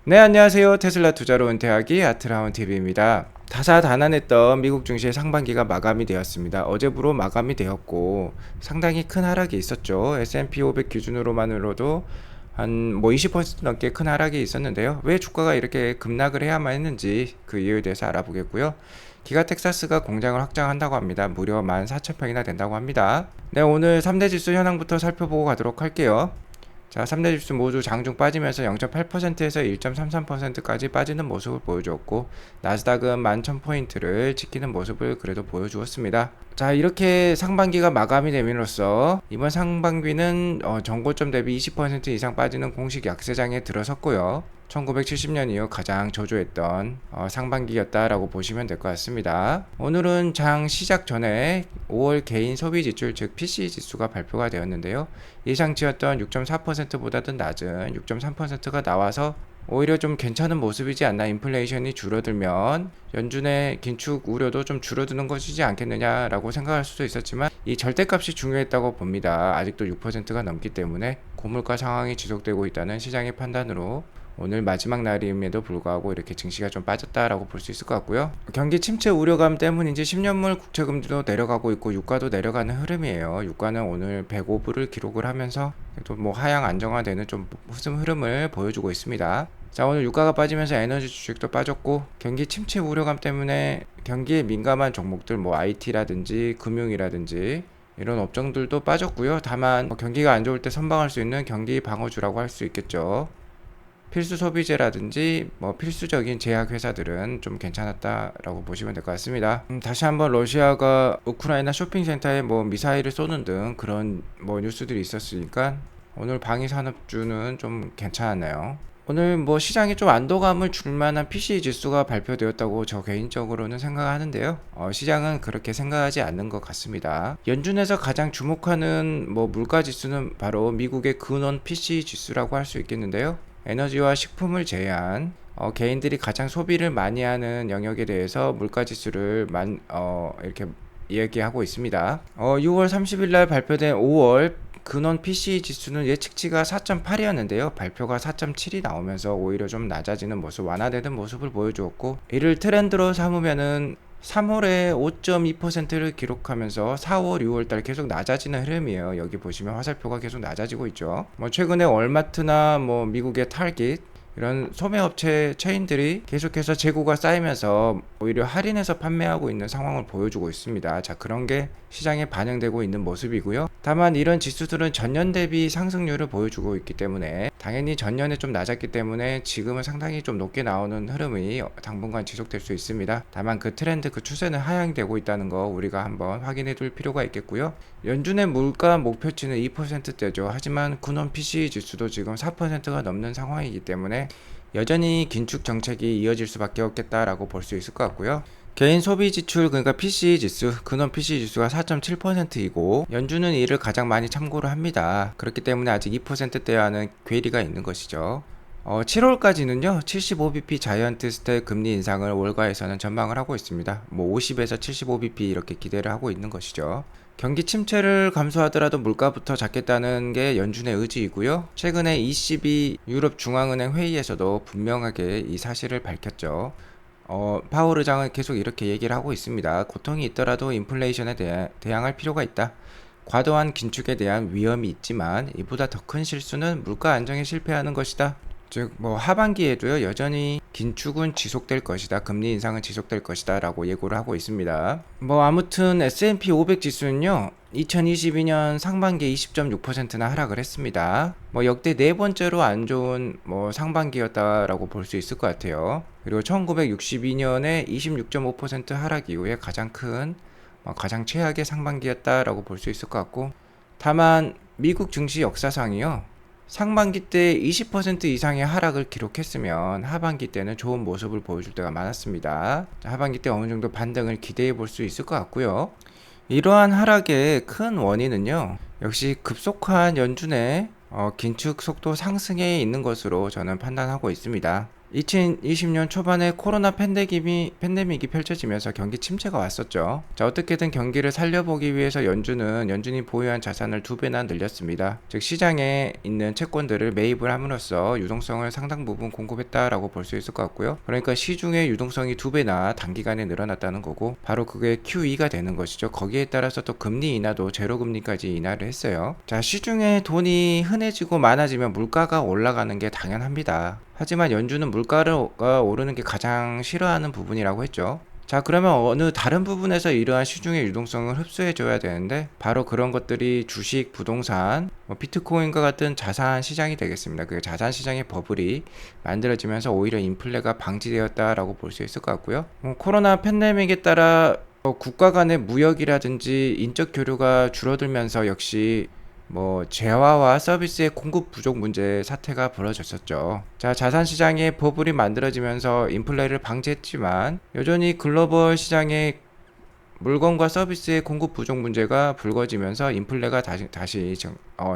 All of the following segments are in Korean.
네, 안녕하세요. 테슬라 투자로 은퇴하기 아트라운 TV입니다. 다사다난했던 미국 증시의 상반기가 마감이 되었습니다. 어제부로 마감이 되었고 상당히 큰 하락이 있었죠. S&P 500 기준으로만으로도 한 20% 넘게 큰 하락이 있었는데요. 왜 주가가 이렇게 급락을 해야만 했는지 그 이유에 대해서 알아보겠고요. 기가 텍사스가 공장을 확장한다고 합니다. 무려 14,000평이나 된다고 합니다. 네, 오늘 3대 지수 현황부터 살펴보고 가도록 할게요. 자, 3대 지수 모두 장중 빠지면서 0.8%에서 1.33%까지 빠지는 모습을 보여주었고, 나스닥은 11,000포인트를 지키는 모습을 그래도 보여주었습니다. 자, 이렇게 상반기가 마감이 됨으로써 이번 상반기는 전고점 대비 20% 이상 빠지는 공식 약세장에 들어섰고요. 1970년 이후 가장 저조했던 상반기였다라고 보시면 될 것 같습니다. 오늘은 장 시작 전에 5월 개인 소비 지출 즉 PCE 지수가 발표가 되었는데요. 예상치였던 6.4%보다도 낮은 6.3%가 나와서 오히려 좀 괜찮은 모습이지 않나. 인플레이션이 줄어들면 연준의 긴축 우려도 좀 줄어드는 것이지 않겠느냐라고 생각할 수도 있었지만 이 절대값이 중요했다고 봅니다. 아직도 6%가 넘기 때문에 고물가 상황이 지속되고 있다는 시장의 판단으로 오늘 마지막 날임에도 불구하고 이렇게 증시가 좀 빠졌다라고 볼 수 있을 것 같고요. 경기 침체 우려감 때문인지 10년물 국채금리도 내려가고 있고 유가도 내려가는 흐름이에요. 유가는 오늘 105불을 기록을 하면서 또 하향 안정화되는 좀 흐름을 보여주고 있습니다. 자, 오늘 유가가 빠지면서 에너지 주식도 빠졌고 경기 침체 우려감 때문에 경기에 민감한 종목들 IT라든지 금융이라든지 이런 업종들도 빠졌고요. 다만 경기가 안 좋을 때 선방할 수 있는 경기 방어주라고 할 수 있겠죠. 필수 소비재라든지 필수적인 제약 회사들은 좀 괜찮았다라고 보시면 될 것 같습니다. 다시 한번 러시아가 우크라이나 쇼핑센터에 미사일을 쏘는 등 그런 뉴스들이 있었으니까 오늘 방위 산업주는 좀 괜찮았네요. 오늘 시장에 좀 안도감을 줄 만한 PCE 지수가 발표되었다고 저 개인적으로는 생각하는데요. 시장은 그렇게 생각하지 않는 것 같습니다. 연준에서 가장 주목하는 물가 지수는 바로 미국의 근원 PCE 지수라고 할 수 있겠는데요. 에너지와 식품을 제외한 개인들이 가장 소비를 많이 하는 영역에 대해서 물가 지수를 이렇게 이야기하고 있습니다. 6월 30일 날 발표된 5월 근원 PCE 지수는 예측치가 4.8이었는데요. 발표가 4.7이 나오면서 오히려 좀 낮아지는 모습, 완화되는 모습을 보여주었고, 이를 트렌드로 삼으면은 3월에 5.2%를 기록하면서 4월, 6월달 계속 낮아지는 흐름이에요. 여기 보시면 화살표가 계속 낮아지고 있죠. 최근에 월마트나 미국의 타깃 이런 소매업체 체인들이 계속해서 재고가 쌓이면서 오히려 할인해서 판매하고 있는 상황을 보여주고 있습니다. 자, 그런 게 시장에 반영되고 있는 모습이고요. 다만 이런 지수들은 전년 대비 상승률을 보여주고 있기 때문에 당연히 전년에 좀 낮았기 때문에 지금은 상당히 좀 높게 나오는 흐름이 당분간 지속될 수 있습니다. 다만 그 트렌드, 그 추세는 하향되고 있다는 거 우리가 한번 확인해 둘 필요가 있겠고요. 연준의 물가 목표치는 2%대죠. 하지만 근원 PCE 지수도 지금 4%가 넘는 상황이기 때문에 여전히 긴축 정책이 이어질 수밖에 없겠다라고 볼 수 있을 것 같고요. 개인 소비 지출, 그러니까 PCE 지수, 근원 PCE 지수가 4.7%이고 연준은 이를 가장 많이 참고를 합니다. 그렇기 때문에 아직 2%대와는 괴리가 있는 것이죠. 7월까지는요 75bp 자이언트 스텝 금리 인상을 월가에서는 전망을 하고 있습니다. 50에서 75bp 이렇게 기대를 하고 있는 것이죠. 경기 침체를 감수하더라도 물가부터 잡겠다는 게 연준의 의지이고요. 최근에 ECB 유럽 중앙은행 회의에서도 분명하게 이 사실을 밝혔죠. 파월 의장은 계속 이렇게 얘기를 하고 있습니다. 고통이 있더라도 인플레이션에 대항할 필요가 있다. 과도한 긴축에 대한 위험이 있지만 이보다 더 큰 실수는 물가 안정에 실패하는 것이다. 즉 하반기에도요 여전히 긴축은 지속될 것이다, 금리 인상은 지속될 것이다 라고 예고를 하고 있습니다. 아무튼 S&P 500 지수는요 2022년 상반기에 20.6%나 하락을 했습니다. 역대 네 번째로 안 좋은 상반기였다라고 볼 수 있을 것 같아요. 그리고 1962년에 26.5% 하락 이후에 가장 최악의 상반기였다라고 볼 수 있을 것 같고, 다만 미국 증시 역사상이요 상반기 때 20% 이상의 하락을 기록했으면 하반기 때는 좋은 모습을 보여줄 때가 많았습니다. 하반기 때 어느 정도 반등을 기대해 볼 수 있을 것 같고요. 이러한 하락의 큰 원인은요 역시 급속한 연준의 긴축 속도 상승에 있는 것으로 저는 판단하고 있습니다. 2020년 초반에 코로나 팬데믹이 펼쳐지면서 경기 침체가 왔었죠. 자, 어떻게든 경기를 살려보기 위해서 연준이 보유한 자산을 2배나 늘렸습니다. 즉 시장에 있는 채권들을 매입을 함으로써 유동성을 상당 부분 공급했다라고 볼 수 있을 것 같고요. 그러니까 시중의 유동성이 2배나 단기간에 늘어났다는 거고, 바로 그게 QE가 되는 것이죠. 거기에 따라서 또 금리 인하도 제로금리까지 인하를 했어요. 자, 시중에 돈이 흔해지고 많아지면 물가가 올라가는 게 당연합니다. 하지만 연준은 물가가 오르는 게 가장 싫어하는 부분이라고 했죠. 자, 그러면 어느 다른 부분에서 이러한 시중의 유동성을 흡수해 줘야 되는데, 바로 그런 것들이 주식, 부동산, 비트코인과 같은 자산 시장이 되겠습니다. 그 자산 시장의 버블이 만들어지면서 오히려 인플레가 방지되었다라고 볼 수 있을 것 같고요. 코로나 팬데믹에 따라 국가 간의 무역이라든지 인적 교류가 줄어들면서 역시 재화와 서비스의 공급 부족 문제 사태가 벌어졌었죠. 자, 자산 시장의 버블이 만들어지면서 인플레를 방지했지만 여전히 글로벌 시장의 물건과 서비스의 공급 부족 문제가 불거지면서 인플레가 다시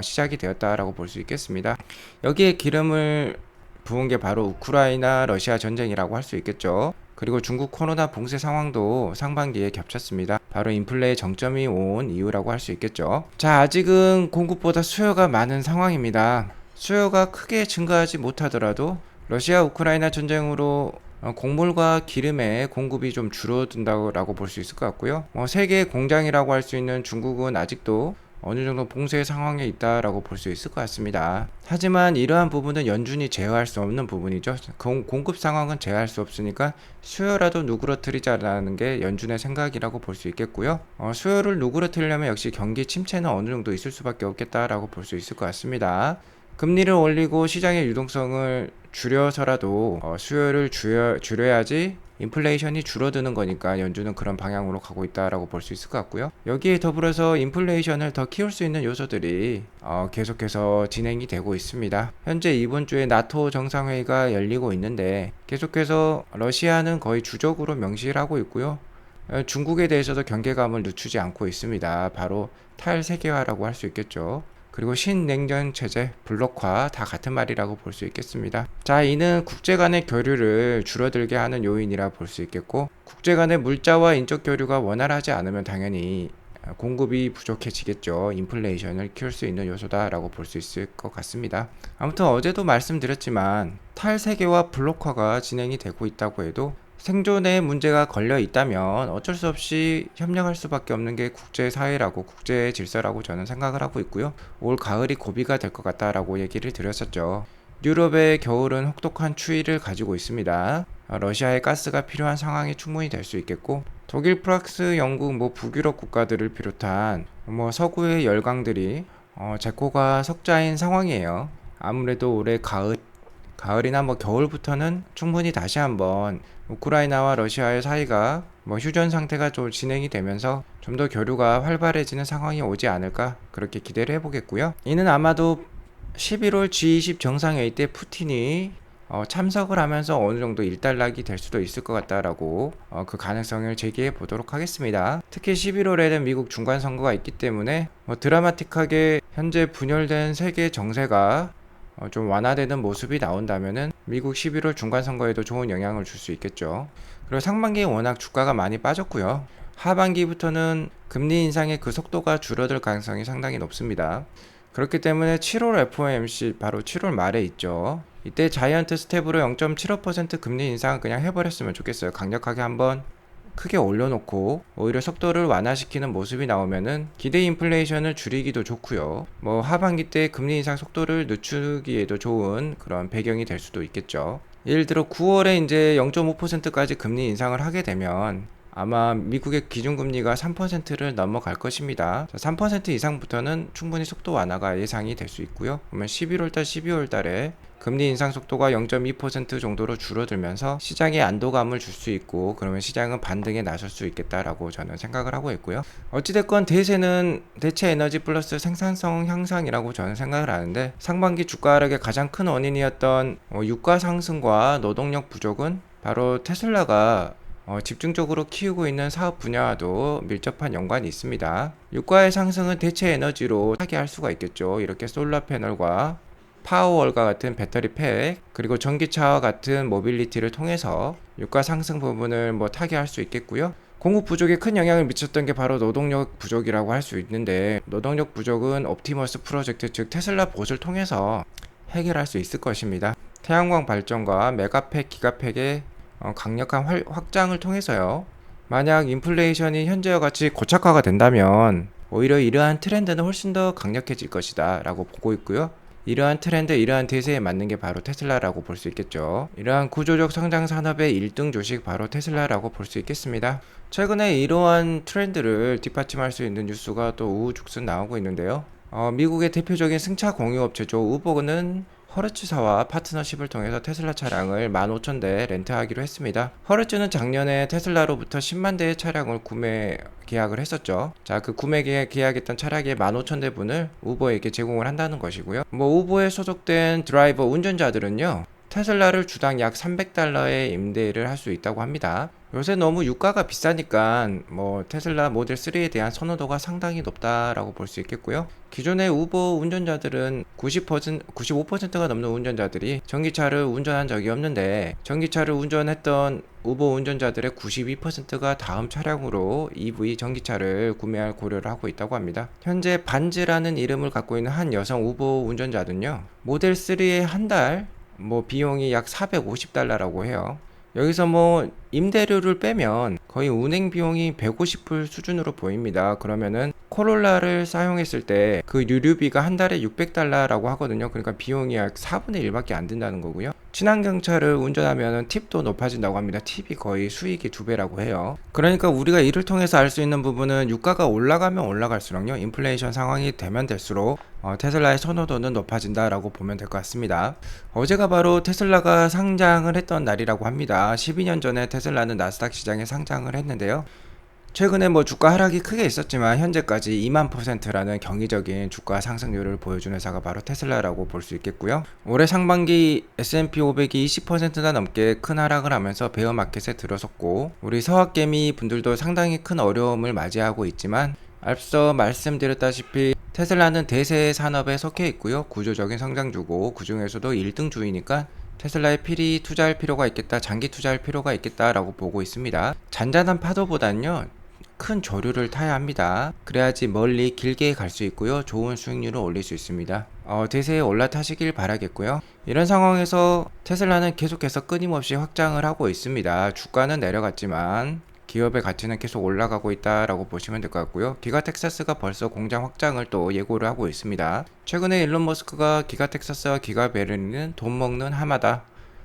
시작이 되었다라고 볼 수 있겠습니다. 여기에 기름을 부은 게 바로 우크라이나 러시아 전쟁이라고 할 수 있겠죠. 그리고 중국 코로나 봉쇄 상황도 상반기에 겹쳤습니다. 바로 인플레의 정점이 온 이유라고 할 수 있겠죠. 자, 아직은 공급보다 수요가 많은 상황입니다. 수요가 크게 증가하지 못하더라도 러시아 우크라이나 전쟁으로 곡물과 기름의 공급이 좀 줄어든다고 볼 수 있을 것 같고요. 세계 공장이라고 할 수 있는 중국은 아직도 어느 정도 봉쇄 상황에 있다라고 볼 수 있을 것 같습니다. 하지만 이러한 부분은 연준이 제어할 수 없는 부분이죠. 공급 상황은 제어할 수 없으니까 수요라도 누그러뜨리자라는 게 연준의 생각이라고 볼 수 있겠고요. 수요를 누그러뜨리려면 역시 경기 침체는 어느 정도 있을 수밖에 없겠다라고 볼 수 있을 것 같습니다. 금리를 올리고 시장의 유동성을 줄여서라도 수요를 줄여야지 인플레이션이 줄어드는 거니까 연준은 그런 방향으로 가고 있다라고 볼 수 있을 것 같고요. 여기에 더불어서 인플레이션을 더 키울 수 있는 요소들이 계속해서 진행이 되고 있습니다. 현재 이번 주에 나토 정상회의가 열리고 있는데 계속해서 러시아는 거의 주적으로 명시를 하고 있고요. 중국에 대해서도 경계감을 늦추지 않고 있습니다. 바로 탈세계화라고 할 수 있겠죠. 그리고 신냉전 체제, 블록화 다 같은 말이라고 볼 수 있겠습니다. 자, 이는 국제 간의 교류를 줄어들게 하는 요인이라 볼 수 있겠고, 국제 간의 물자와 인적 교류가 원활하지 않으면 당연히 공급이 부족해지겠죠. 인플레이션을 키울 수 있는 요소다라고 볼 수 있을 것 같습니다. 아무튼 어제도 말씀드렸지만 탈세계화 블록화가 진행이 되고 있다고 해도 생존에 문제가 걸려 있다면 어쩔 수 없이 협력할 수밖에 없는 게 국제사회라고, 국제 질서라고 저는 생각을 하고 있고요. 올 가을이 고비가 될 것 같다라고 얘기를 드렸었죠. 유럽의 겨울은 혹독한 추위를 가지고 있습니다. 러시아의 가스가 필요한 상황이 충분히 될 수 있겠고, 독일, 프랑스, 영국, 북유럽 국가들을 비롯한 서구의 열강들이 재고가 석자인 상황이에요. 아무래도 올해 가을이나 겨울부터는 충분히 다시 한번 우크라이나와 러시아의 사이가 휴전 상태가 좀 진행이 되면서 좀 더 교류가 활발해지는 상황이 오지 않을까, 그렇게 기대를 해보겠고요. 이는 아마도 11월 G20 정상회의 때 푸틴이 참석을 하면서 어느 정도 일단락이 될 수도 있을 것 같다라고 그 가능성을 제기해 보도록 하겠습니다. 특히 11월에는 미국 중간선거가 있기 때문에 드라마틱하게 현재 분열된 세계 정세가 좀 완화되는 모습이 나온다면은 미국 11월 중간선거에도 좋은 영향을 줄 수 있겠죠. 그리고 상반기에 워낙 주가가 많이 빠졌고요. 하반기부터는 금리 인상의 그 속도가 줄어들 가능성이 상당히 높습니다. 그렇기 때문에 7월 FOMC 바로 7월 말에 있죠. 이때 자이언트 스텝으로 0.75% 금리 인상 그냥 해버렸으면 좋겠어요. 강력하게 한번 크게 올려놓고 오히려 속도를 완화시키는 모습이 나오면은 기대 인플레이션을 줄이기도 좋고요. 하반기 때 금리 인상 속도를 늦추기에도 좋은 그런 배경이 될 수도 있겠죠. 예를 들어 9월에 이제 0.5%까지 금리 인상을 하게 되면 아마 미국의 기준금리가 3%를 넘어갈 것입니다. 3% 이상부터는 충분히 속도 완화가 예상이 될 수 있고요. 그러면 11월달, 12월달에 금리 인상 속도가 0.2% 정도로 줄어들면서 시장에 안도감을 줄 수 있고, 그러면 시장은 반등에 나설 수 있겠다라고 저는 생각을 하고 있고요. 어찌됐건 대세는 대체 에너지 플러스 생산성 향상이라고 저는 생각을 하는데, 상반기 주가 하락의 가장 큰 원인이었던 유가 상승과 노동력 부족은 바로 테슬라가 집중적으로 키우고 있는 사업 분야와도 밀접한 연관이 있습니다. 유가의 상승은 대체 에너지로 타개할 수가 있겠죠. 이렇게 솔라 패널과 파워월과 같은 배터리 팩, 그리고 전기차와 같은 모빌리티를 통해서 유가 상승 부분을 타개할 수 있겠고요. 공급 부족에 큰 영향을 미쳤던 게 바로 노동력 부족이라고 할 수 있는데, 노동력 부족은 옵티머스 프로젝트, 즉 테슬라 봇을 통해서 해결할 수 있을 것입니다. 태양광 발전과 메가팩, 기가팩의 강력한 확장을 통해서요. 만약 인플레이션이 현재와 같이 고착화가 된다면 오히려 이러한 트렌드는 훨씬 더 강력해질 것이다 라고 보고 있고요. 이러한 트렌드, 이러한 대세에 맞는 게 바로 테슬라라고 볼 수 있겠죠. 이러한 구조적 성장 산업의 1등 조직 바로 테슬라라고 볼 수 있겠습니다. 최근에 이러한 트렌드를 뒷받침할 수 있는 뉴스가 또 우후죽순 나오고 있는데요. 미국의 대표적인 승차 공유업체죠. 우버는 허르츠사와 파트너십을 통해서 테슬라 차량을 15,000대 렌트하기로 했습니다. 허르츠는 작년에 테슬라로부터 10만 대의 차량을 구매 계약을 했었죠. 자, 그 구매 계약했던 차량의 15,000대 분을 우버에게 제공을 한다는 것이고요. 우버에 소속된 드라이버 운전자들은요, 테슬라를 주당 약 $300에 임대를 할 수 있다고 합니다. 요새 너무 유가가 비싸니까 테슬라 모델 3에 대한 선호도가 상당히 높다라고 볼 수 있겠고요. 기존의 우버 운전자들은 95%가 넘는 운전자들이 전기차를 운전한 적이 없는데, 전기차를 운전했던 우버 운전자들의 92%가 다음 차량으로 EV 전기차를 구매할 고려를 하고 있다고 합니다. 현재 반즈라는 이름을 갖고 있는 한 여성 우버 운전자는요, 모델 3의 한 달 비용이 약 $450라고 해요. 여기서 임대료를 빼면 거의 운행 비용이 $150 수준으로 보입니다. 그러면은 코롤라를 사용했을 때 그 유류비가 한 달에 $600라고 하거든요. 그러니까 비용이 약 4분의 1밖에 안 든다는 거고요. 친환경차를 운전하면 팁도 높아진다고 합니다. 팁이 거의 수익이 2배라고 해요. 그러니까 우리가 이를 통해서 알 수 있는 부분은 유가가 올라가면 올라갈수록요, 인플레이션 상황이 되면 될수록 테슬라의 선호도는 높아진다라고 보면 될 것 같습니다. 어제가 바로 테슬라가 상장을 했던 날이라고 합니다. 12년 전에 테슬라는 나스닥 시장에 상장을 했는데요. 최근에 주가 하락이 크게 있었지만 현재까지 2만%라는 경이적인 주가 상승률을 보여준 회사가 바로 테슬라라고 볼 수 있겠고요. 올해 상반기 S&P 500이 20%나 넘게 큰 하락을 하면서 베어마켓에 들어섰고, 우리 서학개미 분들도 상당히 큰 어려움을 맞이하고 있지만, 앞서 말씀드렸다시피 테슬라는 대세 산업에 속해 있고요. 구조적인 성장주고 그 중에서도 1등 주이니까 테슬라에 필히 투자할 필요가 있겠다, 장기 투자할 필요가 있겠다라고 보고 있습니다. 잔잔한 파도보다는요, 큰 조류를 타야 합니다. 그래야지 멀리 길게 갈 수 있고요, 좋은 수익률을 올릴 수 있습니다. 대세에 올라타시길 바라겠고요. 이런 상황에서 테슬라는 계속해서 끊임없이 확장을 하고 있습니다. 주가는 내려갔지만 기업의 가치는 계속 올라가고 있다라고 보시면 될 것 같고요. 기가텍사스가 벌써 공장 확장을 또 예고를 하고 있습니다. 최근에 일론 머스크가 기가텍사스와 기가베를린은 돈 먹는 하마다,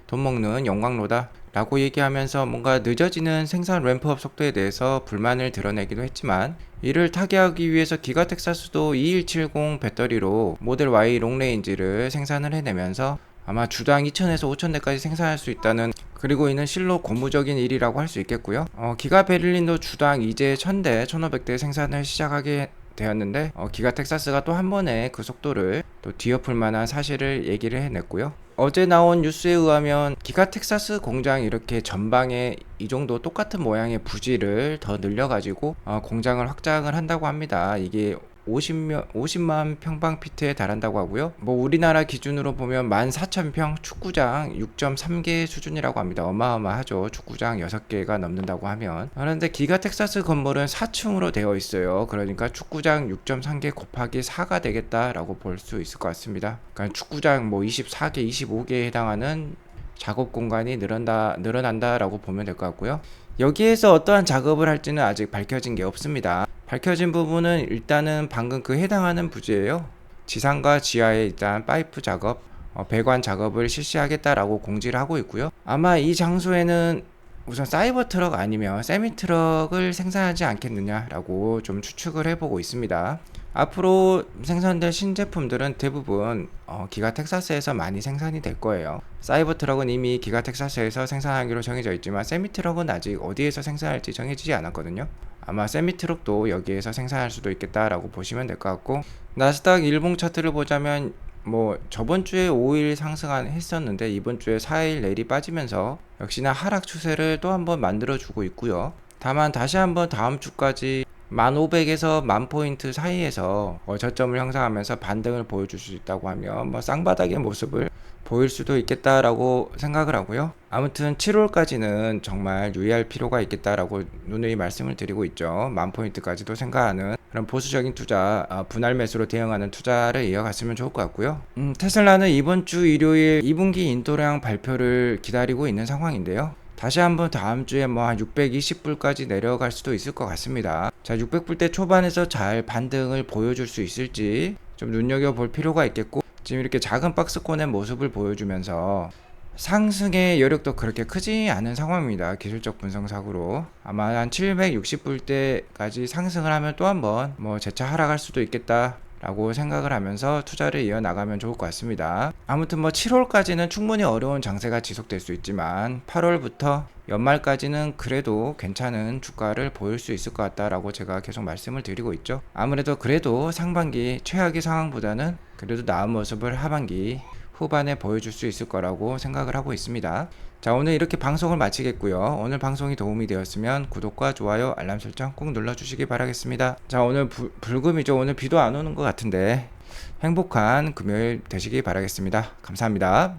돈 먹는 영광로다 라고 얘기하면서 뭔가 늦어지는 생산 램프업 속도에 대해서 불만을 드러내기도 했지만, 이를 타개하기 위해서 기가텍사스도 2170 배터리로 모델 Y 롱레인지를 생산을 해내면서 아마 주당 2,000에서 5,000대까지 생산할 수 있다는, 그리고 이는 실로 고무적인 일이라고 할 수 있겠고요. 기가 베를린도 주당 이제 1,000대, 1,500대 생산을 시작하게 되었는데, 기가 텍사스가 또 한 번에 그 속도를 또 뒤엎을 만한 사실을 얘기를 해냈고요. 어제 나온 뉴스에 의하면 기가 텍사스 공장 이렇게 전방에 이 정도 똑같은 모양의 부지를 더 늘려가지고 공장을 확장을 한다고 합니다. 이게 50만 평방피트에 달한다고 하고요. 우리나라 기준으로 보면 14,000평 축구장 6.3개 수준이라고 합니다. 어마어마하죠. 축구장 6개가 넘는다고 하면. 그런데 기가 텍사스 건물은 4층으로 되어 있어요. 그러니까 축구장 6.3개 곱하기 4가 되겠다라고 볼 수 있을 것 같습니다. 그러니까 축구장 24개, 25개에 해당하는 작업 공간이 늘어난다라고 보면 될 것 같고요. 여기에서 어떠한 작업을 할지는 아직 밝혀진 게 없습니다. 밝혀진 부분은 일단은 방금 그 해당하는 부지예요. 지상과 지하에 일단 파이프 작업, 배관 작업을 실시하겠다라고 공지를 하고 있고요. 아마 이 장소에는 우선 사이버 트럭 아니면 세미 트럭을 생산하지 않겠느냐라고 좀 추측을 해보고 있습니다. 앞으로 생산될 신제품들은 대부분 기가 텍사스에서 많이 생산이 될 거예요. 사이버 트럭은 이미 기가 텍사스에서 생산하기로 정해져 있지만 세미 트럭은 아직 어디에서 생산할지 정해지지 않았거든요. 아마 세미 트럭도 여기에서 생산할 수도 있겠다라고 보시면 될 것 같고, 나스닥 일봉 차트를 보자면 저번 주에 5일 상승했었는데 이번 주에 4일 내리 빠지면서 역시나 하락 추세를 또 한번 만들어주고 있고요. 다만 다시 한번 다음 주까지 1,500에서 10,000포인트 사이에서 저점을 형성하면서 반등을 보여줄 수 있다고 하면 뭐 쌍바닥의 모습을 보일 수도 있겠다라고 생각을 하고요. 아무튼 7월까지는 정말 유의할 필요가 있겠다라고 누누이 말씀을 드리고 있죠. 10,000포인트까지도 생각하는 그런 보수적인 투자, 분할 매수로 대응하는 투자를 이어갔으면 좋을 것 같고요. 테슬라는 이번 주 일요일 2분기 인도량 발표를 기다리고 있는 상황인데요. 다시 한번 다음 주에 뭐 한 620불까지 내려갈 수도 있을 것 같습니다. 자, 600불대 초반에서 잘 반등을 보여줄 수 있을지 좀 눈여겨볼 필요가 있겠고, 지금 이렇게 작은 박스권의 모습을 보여주면서 상승의 여력도 그렇게 크지 않은 상황입니다. 기술적 분석상으로 아마 한 760불대까지 상승을 하면 또 한번 뭐 재차 하락할 수도 있겠다 라고 생각을 하면서 투자를 이어나가면 좋을 것 같습니다. 아무튼 뭐 7월까지는 충분히 어려운 장세가 지속될 수 있지만 8월부터 연말까지는 그래도 괜찮은 주가를 보일 수 있을 것 같다라고 제가 계속 말씀을 드리고 있죠. 아무래도 그래도 상반기 최악의 상황보다는 그래도 나은 모습을 하반기 후반에 보여줄 수 있을 거라고 생각을 하고 있습니다. 자, 오늘 이렇게 방송을 마치겠고요. 오늘 방송이 도움이 되었으면 구독과 좋아요, 알람 설정 꼭 눌러주시기 바라겠습니다. 자, 오늘 불금이죠. 오늘 비도 안 오는 것 같은데 행복한 금요일 되시기 바라겠습니다. 감사합니다.